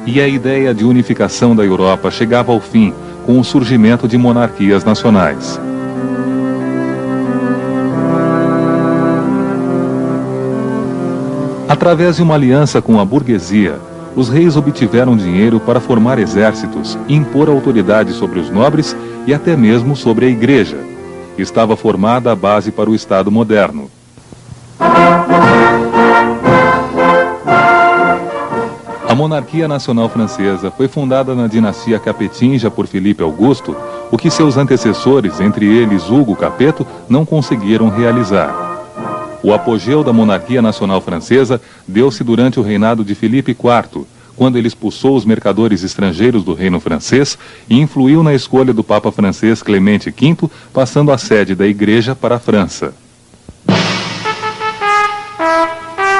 E a ideia de unificação da Europa chegava ao fim com o surgimento de monarquias nacionais. Através de uma aliança com a burguesia, os reis obtiveram dinheiro para formar exércitos, impor autoridade sobre os nobres e até mesmo sobre a igreja. Estava formada a base para o Estado moderno. A monarquia nacional francesa foi fundada na dinastia capetinja por Filipe Augusto, o que seus antecessores, entre eles Hugo Capeto, não conseguiram realizar. O apogeu da monarquia nacional francesa deu-se durante o reinado de Filipe IV, quando ele expulsou os mercadores estrangeiros do reino francês e influiu na escolha do Papa francês Clemente V, passando a sede da Igreja para a França.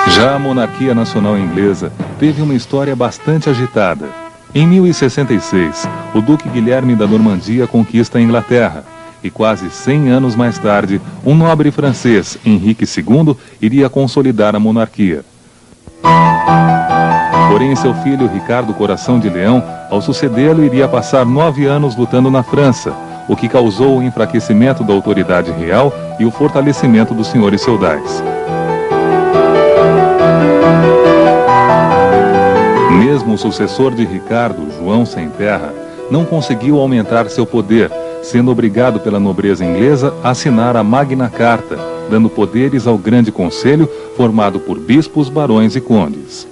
Já a monarquia nacional inglesa teve uma história bastante agitada. Em 1066, o Duque Guilherme da Normandia conquista a Inglaterra, e quase 100 anos mais tarde, um nobre francês, Henrique II, iria consolidar a monarquia. Porém, seu filho Ricardo Coração de Leão, ao sucedê-lo, iria passar 9 anos lutando na França, o que causou o enfraquecimento da autoridade real e o fortalecimento dos senhores feudais. Mesmo o sucessor de Ricardo, João Sem Terra, não conseguiu aumentar seu poder, sendo obrigado pela nobreza inglesa a assinar a Magna Carta, dando poderes ao Grande Conselho, formado por bispos, barões e condes.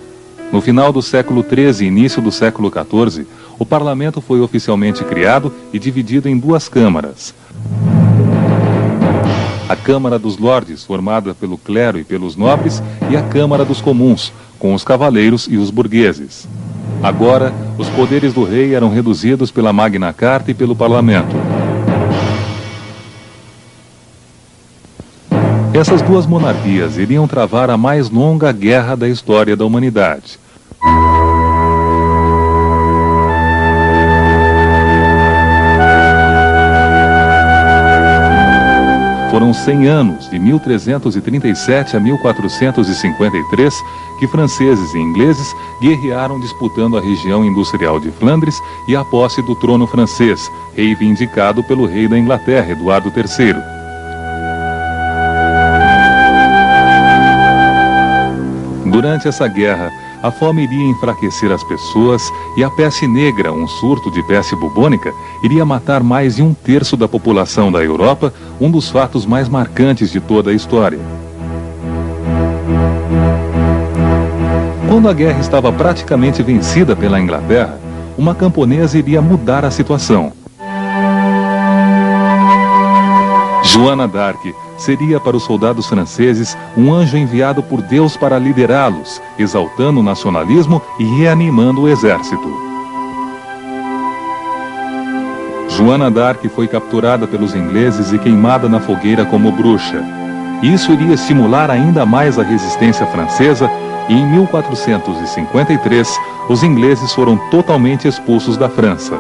No final do século XIII e início do século XIV, o parlamento foi oficialmente criado e dividido em 2 câmaras. A Câmara dos Lordes, formada pelo clero e pelos nobres, e a Câmara dos Comuns, com os cavaleiros e os burgueses. Agora, os poderes do rei eram reduzidos pela Magna Carta e pelo parlamento. Essas 2 monarquias iriam travar a mais longa guerra da história da humanidade. Foram 100 anos, de 1337 a 1453, que franceses e ingleses guerrearam disputando a região industrial de Flandres e a posse do trono francês, reivindicado pelo rei da Inglaterra, Eduardo III. Durante essa guerra, a fome iria enfraquecer as pessoas e a peste negra, um surto de peste bubônica, iria matar mais de 1/3 da população da Europa, um dos fatos mais marcantes de toda a história. Quando a guerra estava praticamente vencida pela Inglaterra, uma camponesa iria mudar a situação. Joana d'Arc seria para os soldados franceses um anjo enviado por Deus para liderá-los, exaltando o nacionalismo e reanimando o exército. Joana d'Arc foi capturada pelos ingleses e queimada na fogueira como bruxa. Isso iria estimular ainda mais a resistência francesa e em 1453 os ingleses foram totalmente expulsos da França.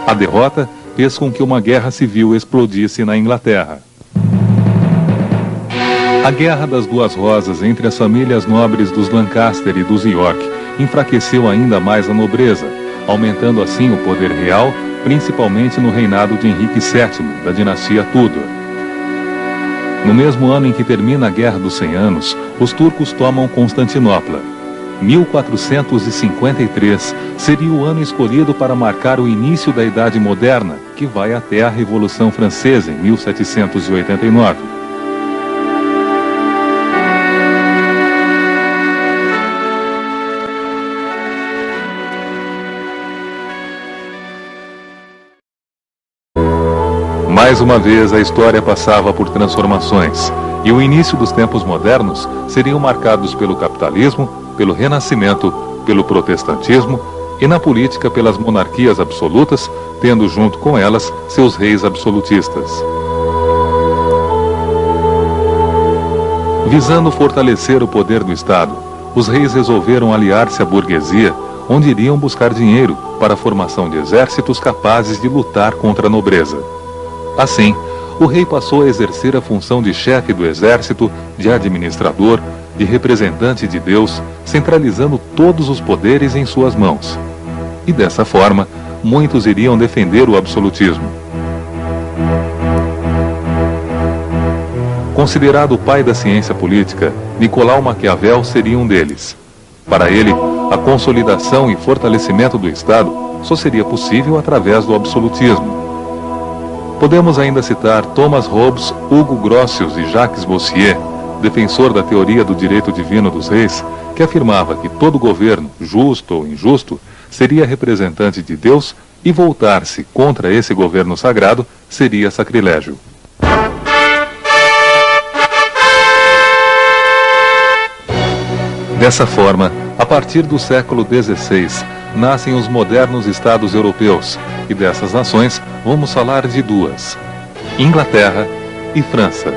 A derrota fez com que uma guerra civil explodisse na Inglaterra. A Guerra das Duas Rosas entre as famílias nobres dos Lancaster e dos York enfraqueceu ainda mais a nobreza, aumentando assim o poder real, principalmente no reinado de Henrique VII, da dinastia Tudor. No mesmo ano em que termina a Guerra dos 100 Anos, os turcos tomam Constantinopla. 1453 seria o ano escolhido para marcar o início da Idade Moderna, que vai até a Revolução Francesa, em 1789. Mais uma vez, a história passava por transformações, e o início dos tempos modernos seriam marcados pelo capitalismo, pelo renascimento, pelo protestantismo e na política pelas monarquias absolutas, tendo junto com elas seus reis absolutistas. Visando fortalecer o poder do Estado, os reis resolveram aliar-se à burguesia, onde iriam buscar dinheiro para a formação de exércitos capazes de lutar contra a nobreza. Assim, o rei passou a exercer a função de chefe do exército, de administrador, de representante de Deus, centralizando todos os poderes em suas mãos. E dessa forma, muitos iriam defender o absolutismo. Considerado o pai da ciência política, Nicolau Maquiavel seria um deles. Para ele, a consolidação e fortalecimento do Estado só seria possível através do absolutismo. Podemos ainda citar Thomas Hobbes, Hugo Grotius e Jacques Boissier, defensor da teoria do direito divino dos reis, que afirmava que todo governo, justo ou injusto, seria representante de Deus e voltar-se contra esse governo sagrado seria sacrilégio. Dessa forma, a partir do século XVI, nascem os modernos estados europeus, e dessas nações vamos falar de duas: Inglaterra e França.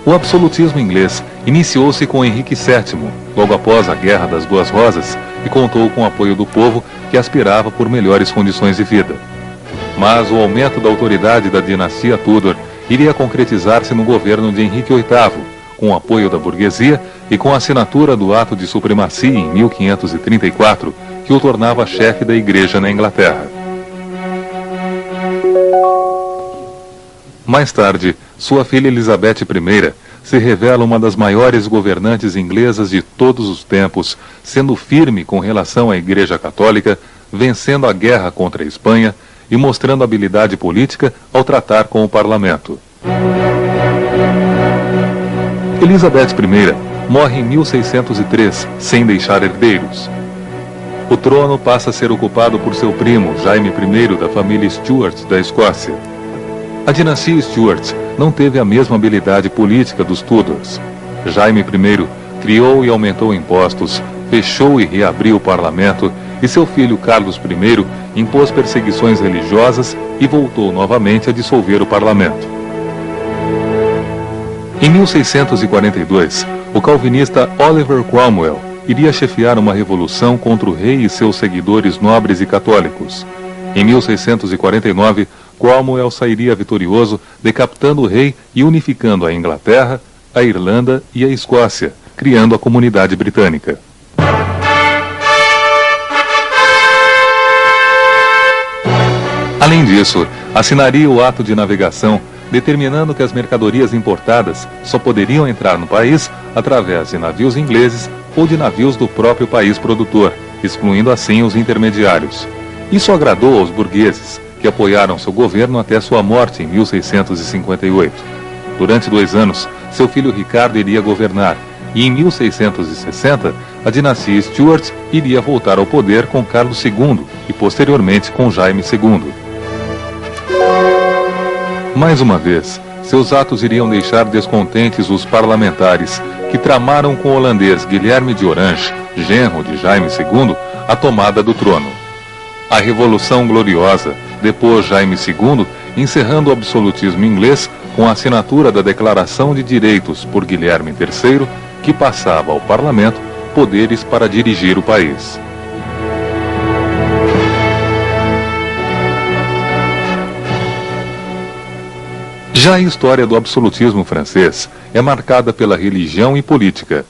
O absolutismo inglês iniciou-se com Henrique VII, logo após a Guerra das Duas Rosas, e contou com o apoio do povo que aspirava por melhores condições de vida. Mas o aumento da autoridade da dinastia Tudor iria concretizar-se no governo de Henrique VIII, com o apoio da burguesia e com a assinatura do Ato de Supremacia em 1534, que o tornava chefe da Igreja na Inglaterra. Mais tarde, sua filha Elizabeth I se revela uma das maiores governantes inglesas de todos os tempos, sendo firme com relação à Igreja Católica, vencendo a guerra contra a Espanha e mostrando habilidade política ao tratar com o parlamento. Elizabeth I morre em 1603, sem deixar herdeiros. O trono passa a ser ocupado por seu primo, Jaime I, da família Stuart da Escócia. A dinastia Stuart não teve a mesma habilidade política dos Tudors. Jaime I criou e aumentou impostos, fechou e reabriu o parlamento, e seu filho Carlos I impôs perseguições religiosas e voltou novamente a dissolver o parlamento. Em 1642, o calvinista Oliver Cromwell iria chefiar uma revolução contra o rei e seus seguidores nobres e católicos. Em 1649, Cromwell sairia vitorioso, decapitando o rei e unificando a Inglaterra, a Irlanda e a Escócia, criando a Comunidade Britânica. Além disso, assinaria o Ato de Navegação, determinando que as mercadorias importadas só poderiam entrar no país através de navios ingleses ou de navios do próprio país produtor, excluindo assim os intermediários. Isso agradou aos burgueses, que apoiaram seu governo até sua morte em 1658. Durante 2 anos, seu filho Ricardo iria governar, e em 1660, a dinastia Stuart iria voltar ao poder com Carlos II e posteriormente com Jaime II. Mais uma vez, seus atos iriam deixar descontentes os parlamentares, que tramaram com o holandês Guilherme de Orange, genro de Jaime II, a tomada do trono. A Revolução Gloriosa depôs Jaime II, encerrando o absolutismo inglês com a assinatura da Declaração de Direitos por Guilherme III, que passava ao parlamento poderes para dirigir o país. Já a história do absolutismo francês é marcada pela religião e política.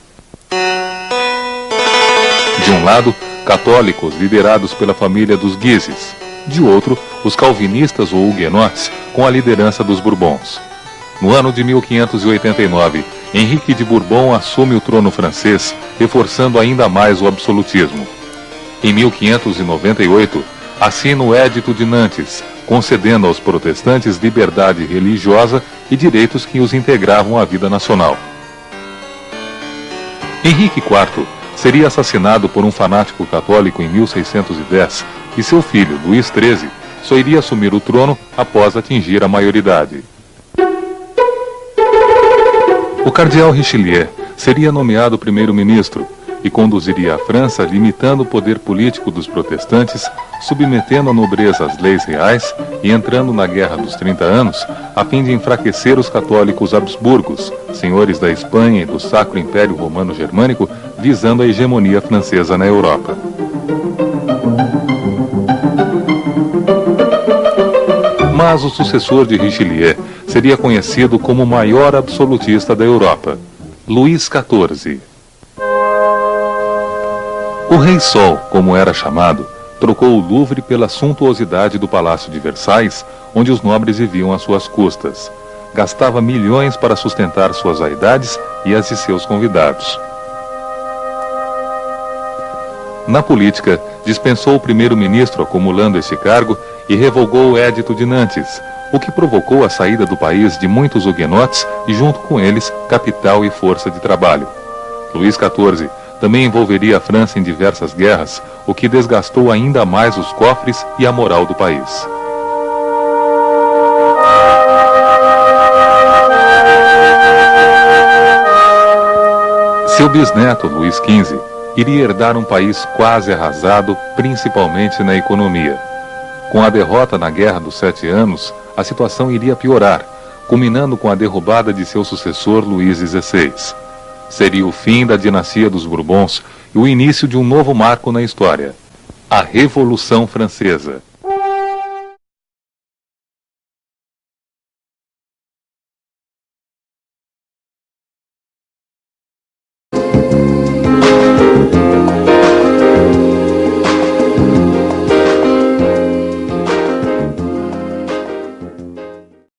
De um lado, católicos liderados pela família dos Guises. De outro, os calvinistas ou huguenotes com a liderança dos Bourbons. No ano de 1589, Henrique de Bourbon assume o trono francês, reforçando ainda mais o absolutismo. Em 1598, assina o Édito de Nantes, concedendo aos protestantes liberdade religiosa e direitos que os integravam à vida nacional. Henrique IV seria assassinado por um fanático católico em 1610 e seu filho, Luís XIII, só iria assumir o trono após atingir a maioridade. O cardeal Richelieu seria nomeado primeiro-ministro e conduziria a França limitando o poder político dos protestantes, submetendo a nobreza às leis reais e entrando na Guerra dos 30 Anos a fim de enfraquecer os católicos Habsburgos, senhores da Espanha e do Sacro Império Romano Germânico, visando a hegemonia francesa na Europa. Mas o sucessor de Richelieu seria conhecido como o maior absolutista da Europa, Luís XIV. O Rei Sol, como era chamado, trocou o Louvre pela suntuosidade do Palácio de Versailles, onde os nobres viviam às suas custas. Gastava milhões para sustentar suas vaidades e as de seus convidados. Na política, dispensou o primeiro-ministro acumulando este cargo e revogou o Édito de Nantes, o que provocou a saída do país de muitos huguenotes e, junto com eles, capital e força de trabalho. Luís XIV também envolveria a França em diversas guerras, o que desgastou ainda mais os cofres e a moral do país. Seu bisneto, Luís XV, iria herdar um país quase arrasado, principalmente na economia. Com a derrota na Guerra dos 7 Anos, a situação iria piorar, culminando com a derrubada de seu sucessor Luís XVI. Seria o fim da dinastia dos Bourbons e o início de um novo marco na história, a Revolução Francesa.